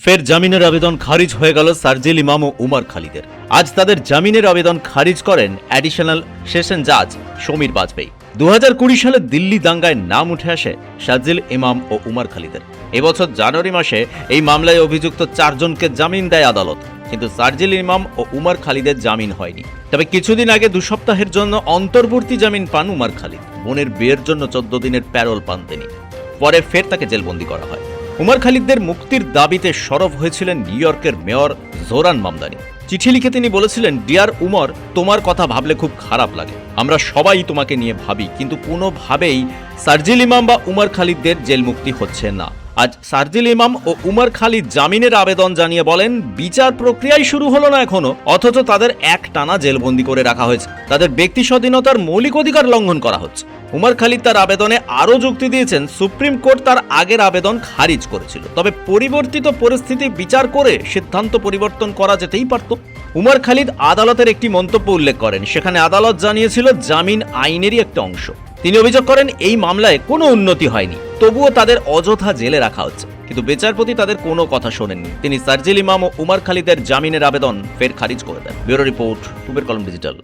ফের জামিনের আবেদন খারিজ হয়ে গেল সার্জিল ইমাম ও উমর খালিদের। আজ তাদের জামিনের আবেদন খারিজ করেন অ্যাডিশনাল সেশন জাজ সমীর বাজপেয়ী। 2020 সালে দিল্লি দাঙ্গায় নাম উঠে আসে সার্জিল ইমাম ও উমর খালিদের। এবছর জানুয়ারি মাসে এই মামলায় অভিযুক্ত 4 জনকে জামিন দেয় আদালত, কিন্তু সার্জিল ইমাম ও উমর খালিদের জামিন হয়নি। তবে কিছুদিন আগে 2 সপ্তাহের জন্য অন্তর্বর্তী জামিন পান উমর খালিদ। বোনের বিয়ের জন্য 14 দিনের প্যারোল পান তিনি। পরে ফের তাকে জেলবন্দি করা হয়। উমর খালিদদের মুক্তির দাবিতে সরব হয়েছিলেন নিউ ইয়র্কের মেয়র জোরান মামদানি। চিঠি লিখে তিনি বলেছিলেন, ডিয়ার উমর, তোমার কথা ভাবলে খুব খারাপ লাগে। আমরা সবাই তোমাকে নিয়ে ভাবি, কিন্তু কোনোভাবেই সার্জিল ইমাম বা উমর খালিদদের জেল মুক্তি হচ্ছে না। আজ সার্জিল ইমাম ও উমর খালিদ জামিনের আবেদন জানিয়ে বলেন, বিচার প্রক্রিয়াই শুরু হলো না এখনো, অথচ তাদের একটানা জেলবন্দি করে রাখা হয়েছে। তাদের ব্যক্তি স্বাধীনতার মৌলিক অধিকার লঙ্ঘন করা হচ্ছে। উমর খালিদ তার আবেদনে আরও যুক্তি দিয়েছেন, সুপ্রিম কোর্ট তার আগের আবেদন খারিজ করেছিল, তবে পরিবর্তিত পরিস্থিতি বিচার করে সিদ্ধান্ত পরিবর্তন করা যেতেই পারত। উমর খালিদ আদালতের একটি মন্তব্য উল্লেখ করেন, সেখানে আদালত জানিয়েছিল জামিন আইনেরই একটা অংশ। তিনি অভিযোগ করেন, এই মামলায় কোনো উন্নতি হয়নি, তবুও তাদের অযথা জেলে রাখা হচ্ছে। কিন্তু বিচারপতি তাদের কোনো কথা শোনেননি। তিনি সার্জিল ইমাম ও উমর খালিদের জামিনের আবেদন ফের খারিজ করে দেন। ব্যুরো রিপোর্ট, টুবের কলম ডিজিটাল।